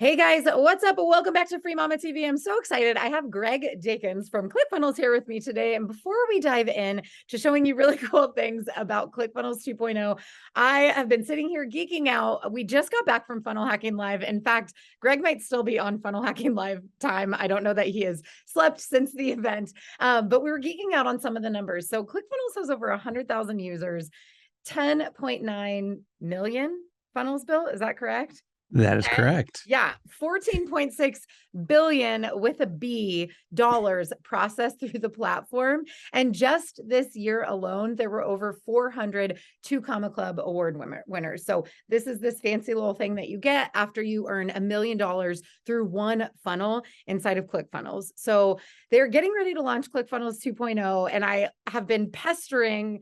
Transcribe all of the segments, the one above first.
Hey guys, what's up? Welcome back to Free Mama TV. I'm so excited. I have Greg Dakins from ClickFunnels here with me today. And before we dive in to showing you really cool things about ClickFunnels 2.0, I have been sitting here geeking out. We just got back from Funnel Hacking Live. In fact, Greg might still be on Funnel Hacking Live time. I don't know that he has slept since the event, but we were geeking out on some of the numbers. So ClickFunnels has over 100,000 users, 10.9 million funnels built. Is that correct? That is correct. Yeah, 14.6 billion with a B dollars processed through the platform. And just this year alone, there were over 400 Two Comma Club award winners. So this is this fancy little thing that you get after you earn $1 million through one funnel inside of ClickFunnels. So they're getting ready to launch ClickFunnels 2.0, and I have been pestering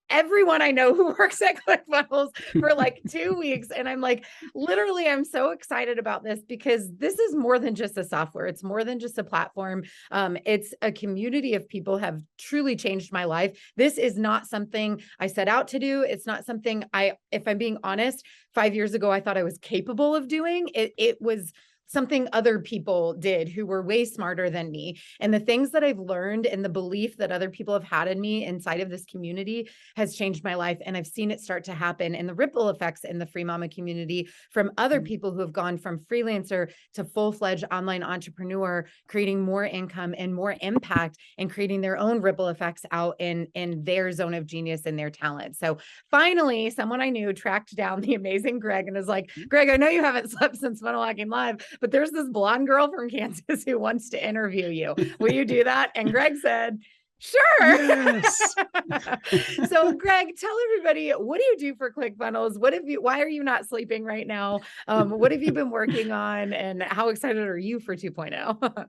everyone I know who works at ClickFunnels for like 2 weeks. And I'm like, literally, I'm so excited about this because this is more than just a software. It's more than just a platform. It's a community of people have truly changed my life. This is not something I set out to do. It's not something if I'm being honest, 5 years ago, I thought I was capable of doing. It was something other people did who were way smarter than me. And the things that I've learned and the belief that other people have had in me inside of this community has changed my life. And I've seen it start to happen in the ripple effects in the Free Mama community from other people who have gone from freelancer to full-fledged online entrepreneur, creating more income and more impact and creating their own ripple effects out in their zone of genius and their talent. So finally, someone I knew tracked down the amazing Greg and is like, Greg, I know you haven't slept since Funnel Hacking Live, but there's this blonde girl from Kansas who wants to interview you. Will you do that? And Greg said, sure. Yes. So Greg, tell everybody, what do you do for ClickFunnels? Why are you not sleeping right now? What have you been working on, and how excited are you for 2.0?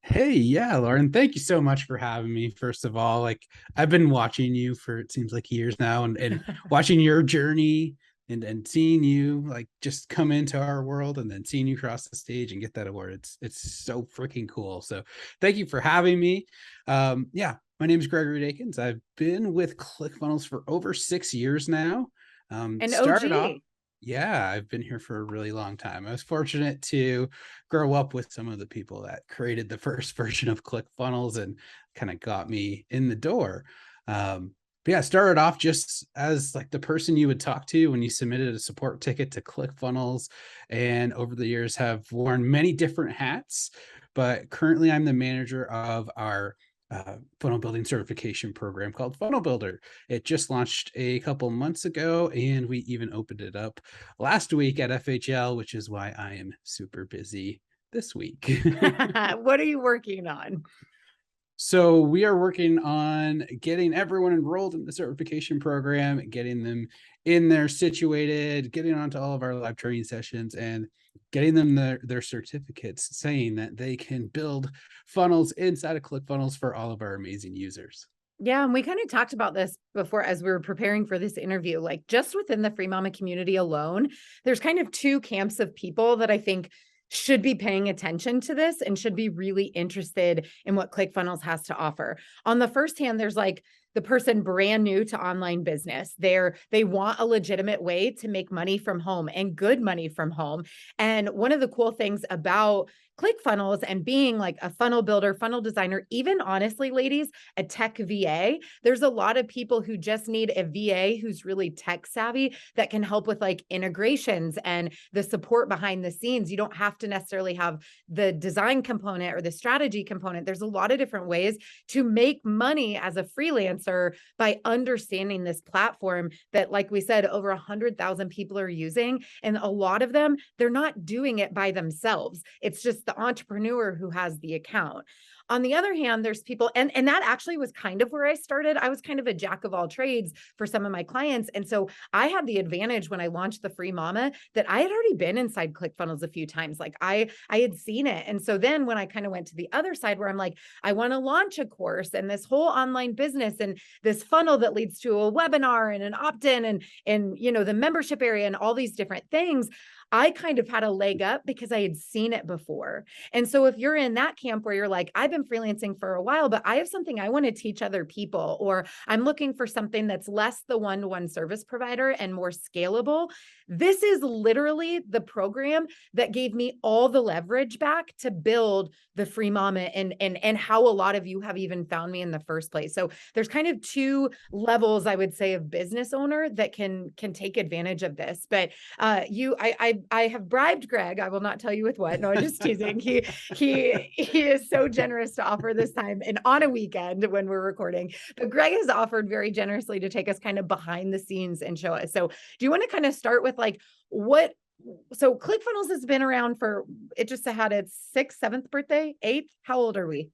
Hey, yeah, Lauren, thank you so much for having me. First of all, I've been watching you for, it seems like, years now, and watching your journey and seeing you like just come into our world and then seeing you cross the stage and get that award. It's so freaking cool. So thank you for having me. Yeah, my name is Gregory Dakins. I've been with ClickFunnels for over 6 years now. An Started off, OG. yeah, I've been here for a really long time. I was fortunate to grow up with some of the people that created the first version of ClickFunnels and kind of got me in the door. But yeah, started off just as like the person you would talk to when you submitted a support ticket to ClickFunnels, and over the years have worn many different hats. But currently, I'm the manager of our funnel building certification program called Funnel Builder. It just launched a couple months ago, and we even opened it up last week at FHL, which is why I am super busy this week. What are you working on? So we are working on getting everyone enrolled in the certification program, getting them in there situated, getting onto all of our live training sessions, and getting them their certificates saying that they can build funnels inside of ClickFunnels for all of our amazing users. Yeah, and we kind of talked about this before as we were preparing for this interview. Like, just within the Free Mama community alone, there's kind of two camps of people that I think should be paying attention to this and should be really interested in what ClickFunnels has to offer. On the first hand, there's like the person brand new to online business. They want a legitimate way to make money from home and good money from home. And one of the cool things about ClickFunnels and being like a funnel builder, funnel designer, even honestly, ladies, a tech VA, there's a lot of people who just need a VA who's really tech savvy that can help with like integrations and the support behind the scenes. You don't have to necessarily have the design component or the strategy component. There's a lot of different ways to make money as a freelancer by understanding this platform that, like we said, over 100,000 people are using. And a lot of them, they're not doing it by themselves. It's just the entrepreneur who has the account. On the other hand, there's people, and that actually was kind of where I started. I was kind of a jack of all trades for some of my clients. And so I had the advantage when I launched the Free Mama that I had already been inside ClickFunnels a few times. Like I had seen it. And so then when I kind of went to the other side where I'm like, I want to launch a course and this whole online business and this funnel that leads to a webinar and an opt-in and the membership area and all these different things, I kind of had a leg up because I had seen it before. And so if you're in that camp where you're like, I've been freelancing for a while, but I have something I want to teach other people, or I'm looking for something that's less the one-to-one service provider and more scalable, this is literally the program that gave me all the leverage back to build the Free Mama and how a lot of you have even found me in the first place. So there's kind of two levels, I would say, of business owner that can take advantage of this. But I have bribed Greg. I will not tell you with what. No, I'm just teasing. He is so generous to offer this time and on a weekend when we're recording. But Greg has offered very generously to take us kind of behind the scenes and show us. So do you want to kind of start with like what? So ClickFunnels has been around for, it just had its 6th, 7th birthday, 8th. How old are we?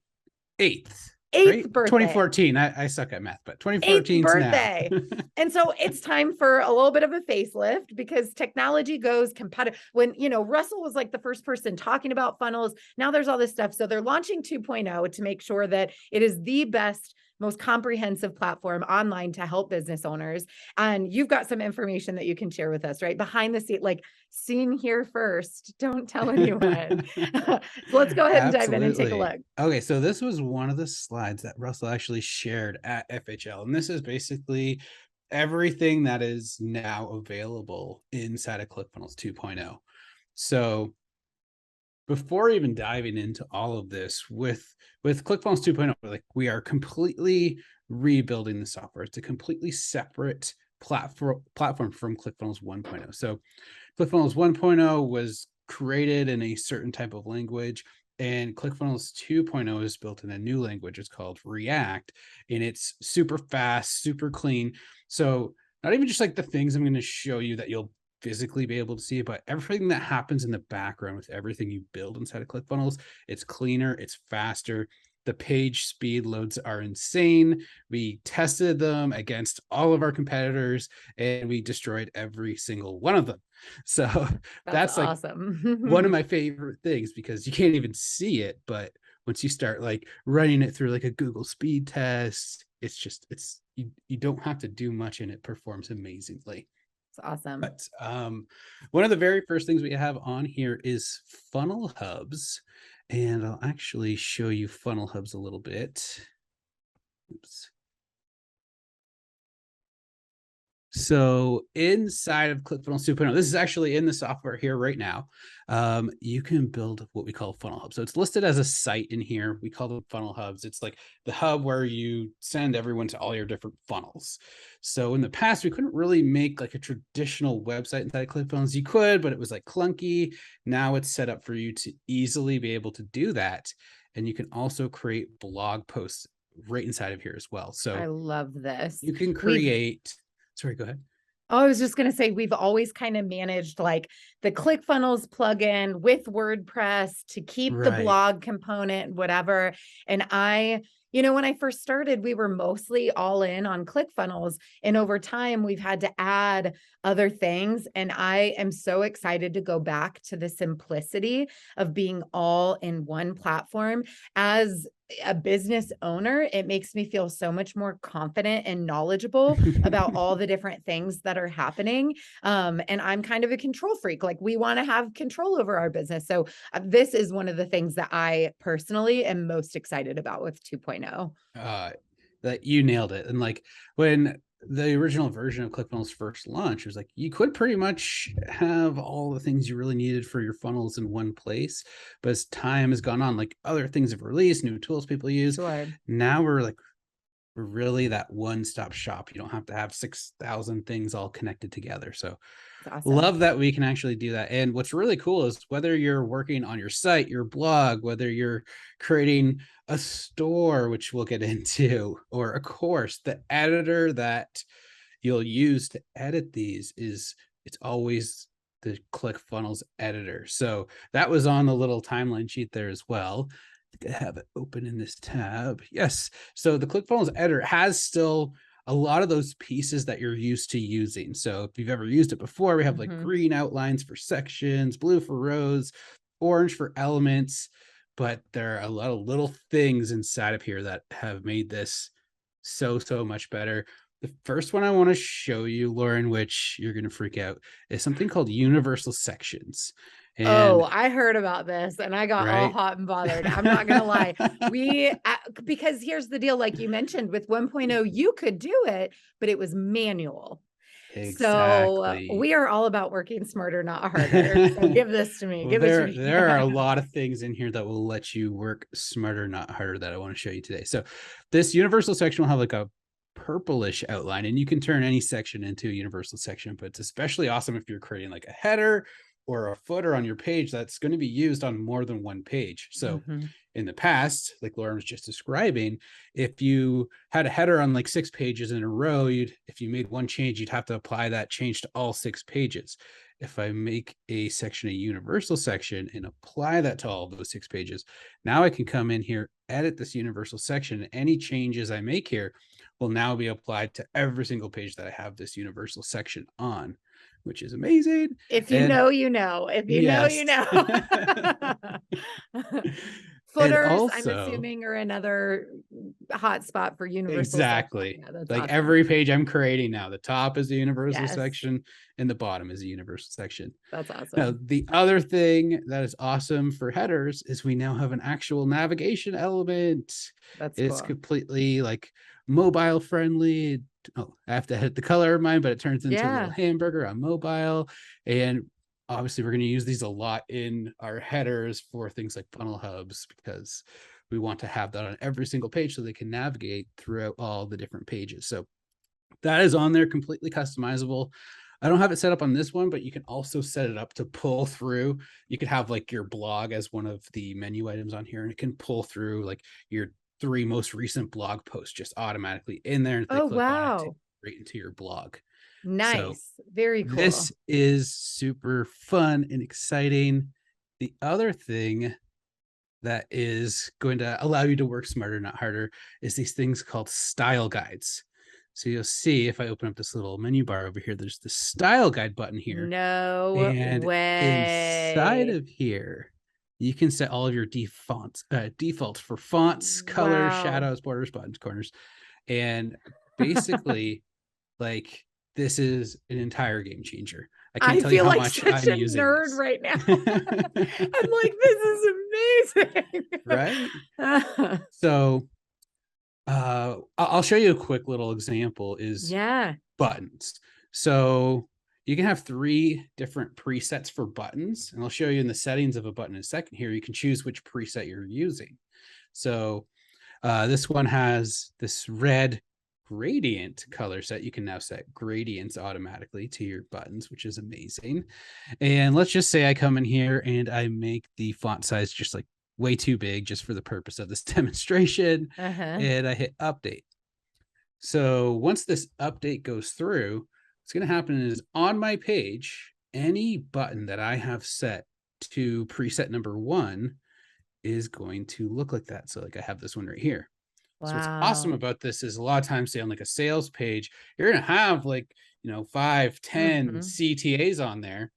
8th, 8th right? birthday. 2014. I suck at math, but 2014 birthday. now. And so it's time for a little bit of a facelift because technology goes competitive. When, Russell was like the first person talking about funnels. Now there's all this stuff. So they're launching 2.0 to make sure that it is the best, most comprehensive platform online to help business owners. And you've got some information that you can share with us, right? Behind the scene, like seen here first, don't tell anyone. So let's go ahead and dive in and take a look. Okay, so this was one of the slides that Russell actually shared at FHL. And this is basically everything that is now available inside of ClickFunnels 2.0. So before even diving into all of this with ClickFunnels 2.0, like we are completely rebuilding the software. It's a completely separate platform from ClickFunnels 1.0. So ClickFunnels 1.0 was created in a certain type of language, and ClickFunnels 2.0 is built in a new language. It's called React, and it's super fast, super clean. So not even just like the things I'm going to show you that you'll physically be able to see, but everything that happens in the background with everything you build inside of ClickFunnels, it's cleaner, it's faster. The page speed loads are insane. We tested them against all of our competitors and we destroyed every single one of them. So that's like awesome. one of my favorite things because you can't even see it. But once you start like running it through like a Google speed test, you don't have to do much and it performs amazingly. It's awesome. But one of the very first things we have on here is funnel hubs. And I'll actually show you funnel hubs a little bit. Oops. So inside of ClickFunnels 2.0, this is actually in the software here right now. You can build what we call funnel hubs. So it's listed as a site in here. We call them funnel hubs. It's like the hub where you send everyone to all your different funnels. So in the past, we couldn't really make like a traditional website inside of ClickFunnels. You could, but it was like clunky. Now it's set up for you to easily be able to do that. And you can also create blog posts right inside of here as well. So I love this. You can create... Sorry, go ahead. Oh, I was just going to say, we've always kind of managed like the ClickFunnels plugin with WordPress to keep the blog component, whatever. And when I first started, we were mostly all in on ClickFunnels. And over time, we've had to add other things. And I am so excited to go back to the simplicity of being all in one platform. As a business owner, it makes me feel so much more confident and knowledgeable about all the different things that are happening. And I'm kind of a control freak. Like we want to have control over our business. So this is one of the things that I personally am most excited about with 2.0. That you nailed it. And like when the original version of ClickFunnels first launched, it was like you could pretty much have all the things you really needed for your funnels in one place. But as time has gone on, like other things have released, new tools people use. Sure. Now we're really that one-stop shop. You don't have to have 6,000 things all connected together. So awesome. Love that we can actually do that. And what's really cool is whether you're working on your site, your blog, whether you're creating a store, which we'll get into, or a course, the editor that you'll use to edit these it's always the ClickFunnels editor. So that was on the little timeline sheet there as well. I have it open in this tab. Yes. So the ClickFunnels editor has still a lot of those pieces that you're used to using. So if you've ever used it before, we have like green outlines for sections, blue for rows, orange for elements, but there are a lot of little things inside of here that have made this so much better. The first one I want to show you, Lauren, which you're going to freak out, is something called universal sections. Oh, And I heard about this and I got all right. hot and bothered. I'm not going to lie. Because here's the deal, like you mentioned with 1.0, you could do it, but it was manual. So Exactly. we are all about working smarter, not harder. So give this to me. Well, Give it to me. there are a lot of things in here that will let you work smarter, not harder, that I want to show you today. So this universal section will have like a purplish outline, and you can turn any section into a universal section, but it's especially awesome if you're creating like a header or a footer on your page that's going to be used on more than one page. So in the past, like Lauren was just describing, if you had a header on like 6 pages in a row, if you made one change, you'd have to apply that change to all 6 pages. If I make a section a universal section and apply that to all of those 6 pages, now I can come in here, edit this universal section. Any changes I make here will now be applied to every single page that I have this universal section on, which is amazing. If you And know, you know. If you know, yes. you know. And Footers, I'm also, assuming, are another hot spot for universal section. exactly. Yeah, that's Like awesome. every page I'm creating now, the top is a universal Yes, section and the bottom is a universal section. that's Now, awesome. the other thing that is awesome for headers is we now have an actual navigation element. That's It's cool. completely like mobile friendly. Oh, I have to hit the color of mine, but it turns into a little Yeah. hamburger on mobile. And obviously, we're going to use these a lot in our headers for things like funnel hubs, because we want to have that on every single page so they can navigate throughout all the different pages. So that is on there, completely customizable. I don't have it set up on this one, but you can also set it up to pull through. You could have like your blog as one of the menu items on here, and it can pull through like your 3 most recent blog posts just automatically in there. And if they Oh, click on it, take wow. right into your blog. So Nice. Very cool. this is super fun and exciting. The other thing that is going to allow you to work smarter, not harder, is these things called style guides. So you'll see if I open up this little menu bar over here, there's the style guide button here. No And inside way. of here, you can set all of your defaults for fonts, colors, Wow. shadows, borders, buttons, corners. And basically, like, this is an entire game changer. I can't I tell you feel how like much such I'm a using nerd this. right now. I'm like, this is Right? amazing. So I'll show you a quick little example is Yeah. buttons. So you can have 3 different presets for buttons, and I'll show you in the settings of a button in a second here. You can choose which preset you're using. So this one has this red gradient color set. You can now set gradients automatically to your buttons, which is amazing. And let's just say I come in here and I make the font size just like way too big just for the purpose of this demonstration, Uh-huh. and I hit update. So once this update goes through, what's going to happen is on my page, any button that I have set to preset number 1 is going to look like that. So like I have this one right here. So what's awesome Wow. about this is a lot of times, say on like a sales page, you're going to have like, 5, 10 Mm-hmm. CTAs on there.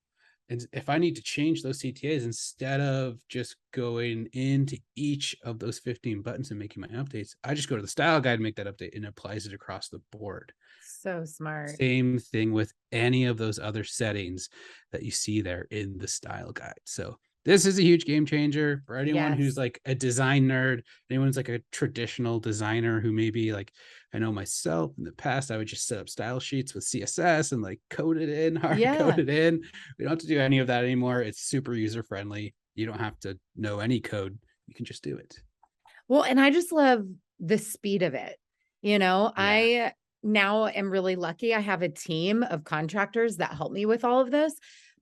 And if I need to change those CTAs, instead of just going into each of those 15 buttons and making my updates, I just go to the style guide and make that update, and it applies it across the board. So smart. Same thing with any of those other settings that you see there in the style guide. So this is a huge game changer for anyone who's Yes. like a design nerd, anyone's like a traditional designer who maybe like, I know myself in the past, I would just set up style sheets with CSS and like code it in, hard code Yeah. it in. We don't have to do any of that anymore. It's super user friendly. You don't have to know any code. You can just do it. Well, and I just love the speed of it. Yeah. I now am really lucky. I have a team of contractors that help me with all of this,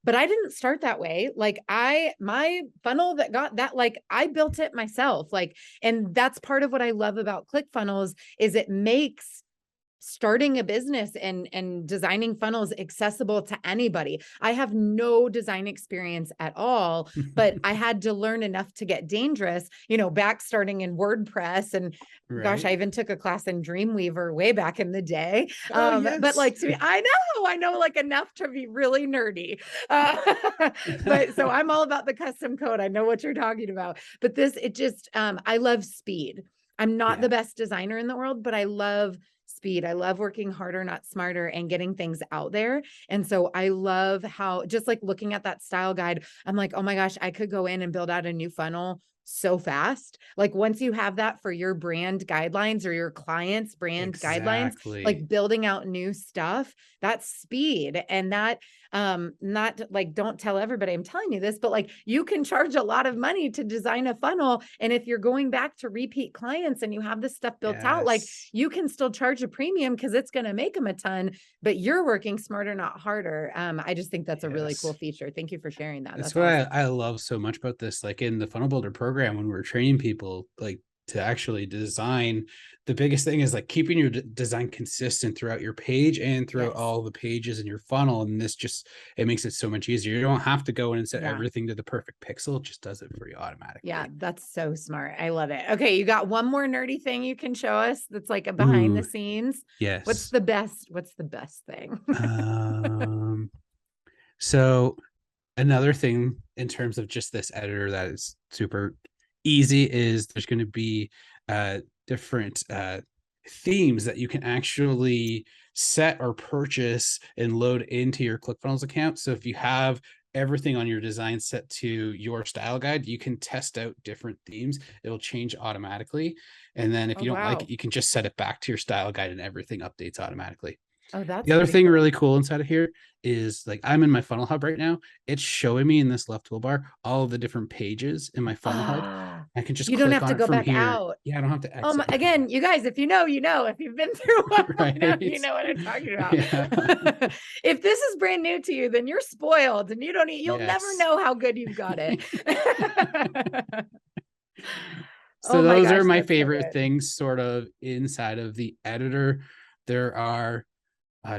but I didn't start that way. Like my funnel that got that, like I built it myself. Like, and that's part of what I love about ClickFunnels is it makes starting a business and designing funnels accessible to anybody. I have no design experience at all, but I had to learn enough to get dangerous, back starting in WordPress. And gosh, Right. I even took a class in Dreamweaver way back in the day. Oh, But yes. like, I know like enough to be really nerdy. But so I'm all about the custom code. I know what you're talking about, but it just, I love speed. I'm not Yeah. the best designer in the world, but I love speed. I love working harder, not smarter, and getting things out there. And so I love how, just like looking at that style guide, I'm like, oh my gosh, I could go in and build out a new funnel so fast. Like once you have that for your brand guidelines or your clients' brand guidelines, Exactly. like building out new stuff, that's speed. And that, not like, don't tell everybody I'm telling you this, but like you can charge a lot of money to design a funnel. And if you're going back to repeat clients and you have this stuff built out, like Yes. you can still charge a premium because it's going to make them a ton, but you're working smarter, not harder. I just think that's a really cool Yes. feature. Thank you for sharing that. That's That's what awesome. I love so much about this. Like in the funnel builder program, when we're training people, like to actually design, the biggest thing is like keeping your design consistent throughout your page and throughout Yes. all the pages in your funnel. And this just, it makes it so much easier. You don't have to go in and set Yeah. everything to the perfect pixel. It just does it for you Yeah, automatically. that's so smart. I love it. Okay, you got one more nerdy thing you can show us that's like a behind the Ooh, scenes. What's yes. the best? What's the best thing? Um, so another thing in terms of just this editor that is super easy is there's going to be different themes that you can actually set or purchase and load into your ClickFunnels account. So if you have everything on your design set to your style guide, you can test out different themes. It'll change automatically. And then if Oh, you don't like wow. it, you can just set it back to your style guide and everything updates automatically. Oh, The that's other pretty thing cool. really cool inside of here is like I'm in my funnel hub right now. It's showing me in this left toolbar all of the different pages in my funnel hub. Ah, I can just you don't click have on to it go from back here. out. Yeah, I don't have to exit and come Again, you guys, if you know, you know. If you've been through one, back. you know, Right. what I'm talking about. Yeah. If this is brand new to you, then you're spoiled and you'll never Yes. know how good you've got it. So Oh my those are gosh, my that's so favorite good. things sort of inside of the editor. There are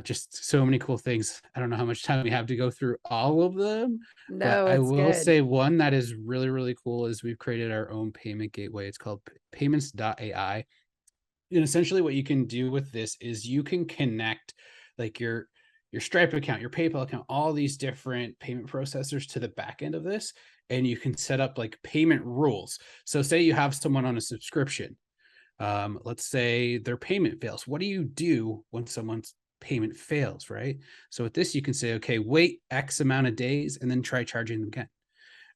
just so many cool things. I don't know how much time we have to go through all of them, but No, I it's will good. say one that is really, really cool is we've created our own payment gateway. It's called payments.ai. And essentially what you can do with this is you can connect like your Stripe account, your PayPal account, all these different payment processors to the back end of this. And you can set up like payment rules. So say you have someone on a subscription. Let's say their payment fails. What do you do when someone's payment fails, right? So with this, you can say, okay, wait X amount of days and then try charging them again.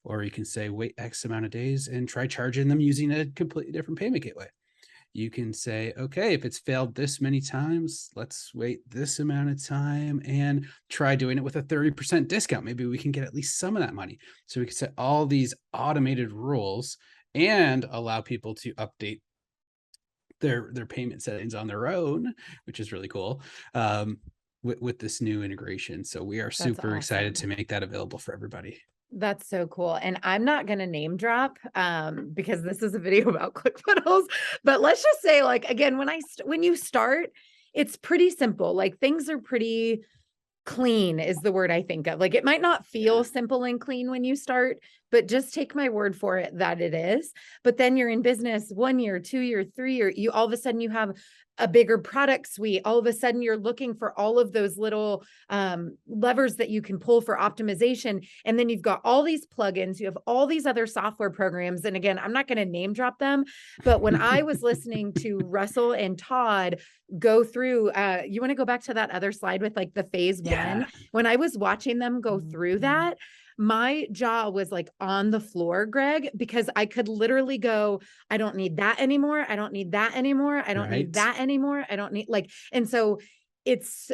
Or you can say, wait X amount of days and try charging them using a completely different payment gateway. You can say, okay, if it's failed this many times, let's wait this amount of time and try doing it with a 30% discount. Maybe we can get at least some of that money. So we can set all these automated rules and allow people to update their payment settings on their own, which is really cool. With this new integration. So we are That's super excited awesome. to make that available for everybody. That's so cool. And I'm not going to name drop because this is a video about ClickFunnels, but let's just say like again when you start, it's pretty simple. Like things are pretty clean is the word I think of. Like it might not Yeah. feel simple and clean when you start, but just take my word for it that it is. But then you're in business 1 year, 2 year, 3 year, you all of a sudden you have a bigger product suite. All of a sudden you're looking for all of those little levers that you can pull for optimization. And then you've got all these plugins, you have all these other software programs. And again, I'm not going to name drop them, but when I was listening to Russell and Todd go through, you want to go back to that other slide with like the phase Yeah. one, when I was watching them go through that, my jaw was like on the floor, Greg, because I could literally go, I don't need that anymore. I don't need that anymore. I don't need Right. that anymore. I don't need like, and so it's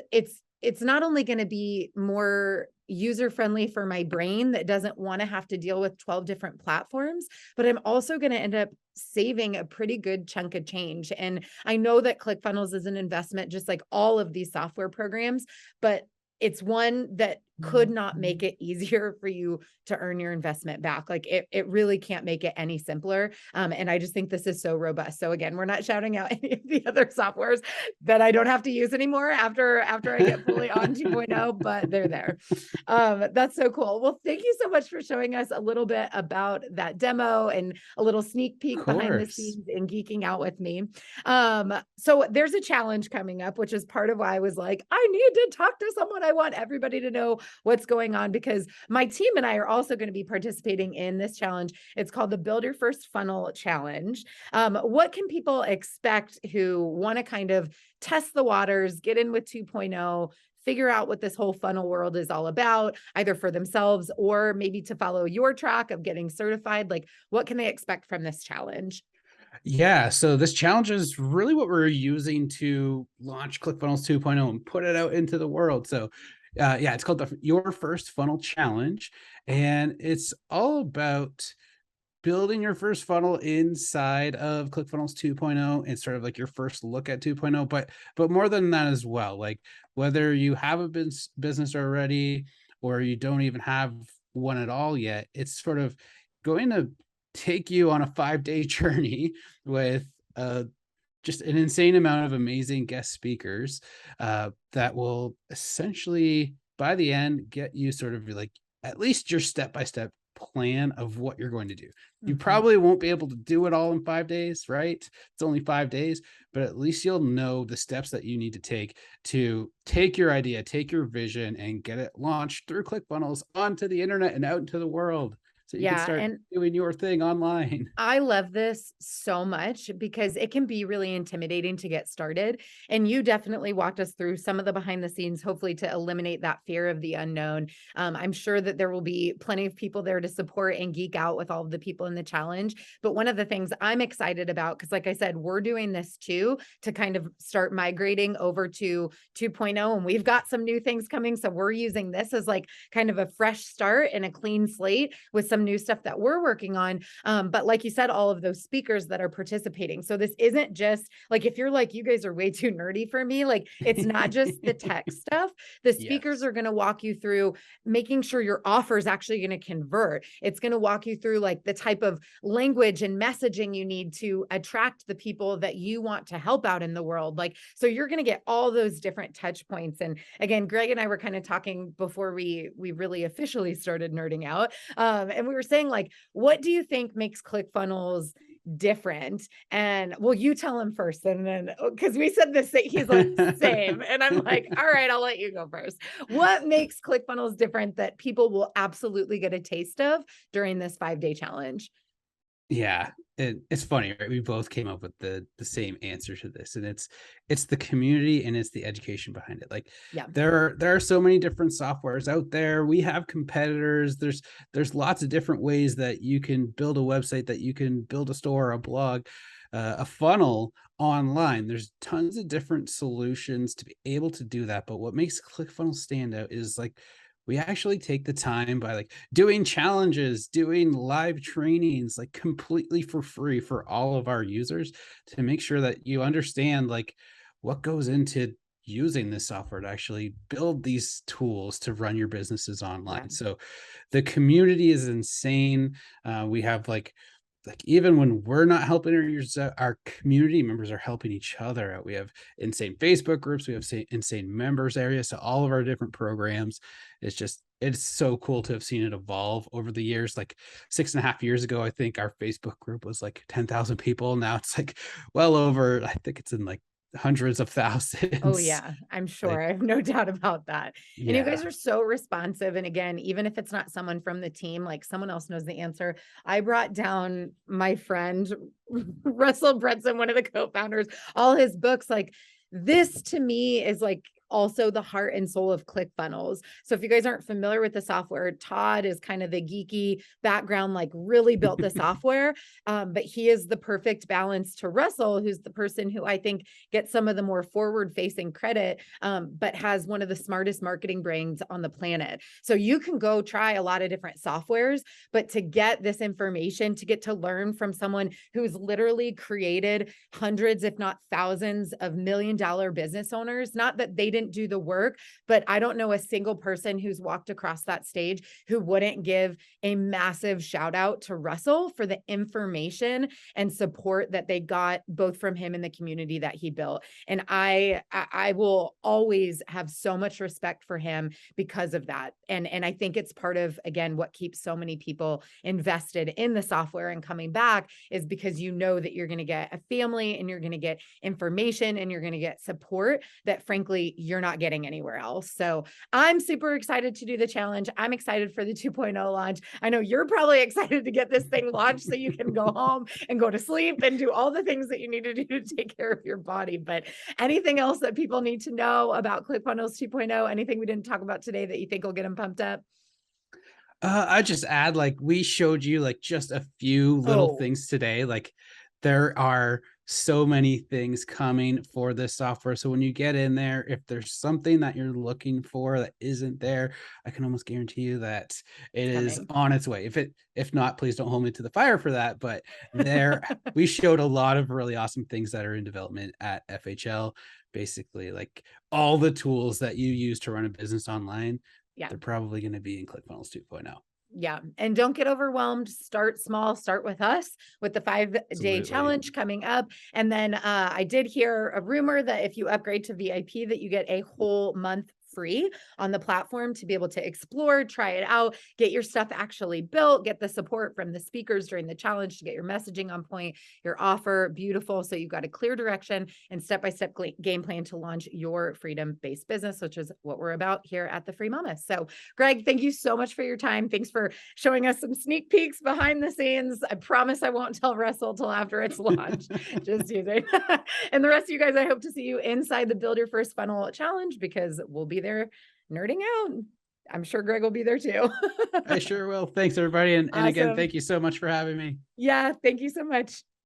not only going to be more user friendly for my brain that doesn't want to have to deal with 12 different platforms, but I'm also going to end up saving a pretty good chunk of change. And I know that ClickFunnels is an investment, just like all of these software programs, but it's one that could not make it easier for you to earn your investment back. Like it really can't make it any simpler. And I just think this is so robust. So again, we're not shouting out any of the other softwares that I don't have to use anymore after I get fully on 2.0, but they're there. That's so cool. Well, thank you so much for showing us a little bit about that demo and a little sneak Of peek behind the course. scenes and geeking out with me. So there's a challenge coming up, which is part of why I was like, I need to talk to someone. I want everybody to know what's going on, because my team and I are also going to be participating in this challenge. It's called the Build Your First Funnel Challenge. What can people expect who want to kind of test the waters, get in with 2.0, figure out what this whole funnel world is all about, either for themselves or maybe to follow your track of getting certified? Like, what can they expect from this challenge? Yeah, so this challenge is really what we're using to launch ClickFunnels 2.0 and put it out into the world. So, yeah, it's called Your First Funnel Challenge, and it's all about building your first funnel inside of ClickFunnels 2.0 and sort of like your first look at 2.0, but more than that as well. Like whether you have a business already or you don't even have one at all yet, it's sort of going to take you on a 5-day journey with just an insane amount of amazing guest speakers that will essentially by the end get you sort of like at least your step-by-step plan of what you're going to do. You Mhm. probably won't be able to do it all in 5 days, right? It's only 5 days, but at least you'll know the steps that you need to take your idea, take your vision, and get it launched through ClickFunnels onto the internet and out into the world so you can Yeah. start And doing your thing online. I love this so much because it can be really intimidating to get started. And you definitely walked us through some of the behind the scenes, hopefully to eliminate that fear of the unknown. I'm sure that there will be plenty of people there to support and geek out with all of the people in the challenge. But one of the things I'm excited about, because like I said, we're doing this too to kind of start migrating over to 2.0, and we've got some new things coming. So we're using this as like kind of a fresh start and a clean slate with some new stuff that we're working on. But like you said, all of those speakers that are participating. So this isn't just like, if you're like, you guys are way too nerdy for me, like it's not just the tech stuff. The speakers Yes. are going to walk you through making sure your offer is actually going to convert. It's going to walk you through like the type of language and messaging you need to attract the people that you want to help out in the world. Like, so you're going to get all those different touch points. And again, Greg and I were kind of talking before we really officially started nerding out. And we were saying like, what do you think makes ClickFunnels different? And well, you tell him first, and then because we said this, he's like, same. And I'm like, all right, I'll let you go first. What makes ClickFunnels different that people will absolutely get a taste of during this 5-day challenge? Yeah, it's funny, right? We both came up with the same answer to this, and it's the community and it's the education behind it. Like Yeah. there are so many different softwares out there. We have competitors. There's lots of different ways that you can build a website, that you can build a store, a blog, a funnel online. There's tons of different solutions to be able to do that. But what makes ClickFunnels stand out is like we actually take the time by like doing challenges, doing live trainings, like completely for free for all of our users to make sure that you understand like what goes into using this software to actually build these tools to run your businesses Yeah. online. So the community is insane. We have like even when we're not helping our users out, our community members are helping each other out. We have insane Facebook groups, we have insane members areas to all of our different programs. It's so cool to have seen it evolve over the years. Like 6.5 years ago, I think our Facebook group was like 10,000 people. Now it's like well over, I think it's in like hundreds of Oh thousands. yeah, I'm sure. Like, I have no doubt about that. And you guys yeah. are so responsive. And again, even if it's not someone from the team, like someone else knows the answer. I brought down my friend Russell Brunson, one of the co-founders, all his books. Like this to me is like also the heart and soul of ClickFunnels. So if you guys aren't familiar with the software, Todd is kind of the geeky background, like really built the software. But he is the perfect balance to Russell, who's the person who I think gets some of the more forward facing credit, but has one of the smartest marketing brains on the planet. So you can go try a lot of different softwares, but to get this information, to get to learn from someone who's literally created hundreds, if not thousands of $1 million business owners, not that they didn't do the work, but I don't know a single person who's walked across that stage who wouldn't give a massive shout out to Russell for the information and support that they got both from him and the community that he built. And I will always have so much respect for him because of that. And I think it's part of, again, what keeps so many people invested in the software and coming back is because you know that you're going to get a family and you're going to get information and you're going to get support that frankly you're not getting anywhere else. So I'm super excited to do the challenge. I'm excited for the 2.0 launch. I know you're probably excited to get this thing launched so you can go home and go to sleep and do all the things that you need to do to take care of your body. But anything else that people need to know about ClickFunnels 2.0? Anything we didn't talk about today that you think will get them pumped up? I just add, like, we showed you like just a few little Oh, things today. Like, there are so many things coming for this software. So when you get in there, if there's something that you're looking for that isn't there, I can almost guarantee you that it it's is coming. on its way. If not, please don't hold me to the fire for that. But there, we showed a lot of really awesome things that are in development at FHL. Basically, like all the tools that you use to run a business online, Yeah. they're probably going to be in ClickFunnels 2.0. Yeah. And don't get overwhelmed. Start small, start with us with the 5-day Absolutely. challenge coming up. And then I did hear a rumor that if you upgrade to VIP, that you get a whole month free on the platform to be able to explore, try it out, get your stuff actually built, get the support from the speakers during the challenge to get your messaging on point, your offer beautiful. So you've got a clear direction and step-by-step game plan to launch your freedom-based business, which is what we're about here at the Free Mama. So Greg, thank you so much for your time. Thanks for showing us some sneak peeks behind the scenes. I promise I won't tell Russell till after it's launched. Just using. And the rest of you guys, I hope to see you inside the Build Your First Funnel challenge because we'll be there nerding out. I'm sure Greg will be there too. I sure will. Thanks, everybody. And again, Awesome. thank you so much for having me. Yeah, thank you so much.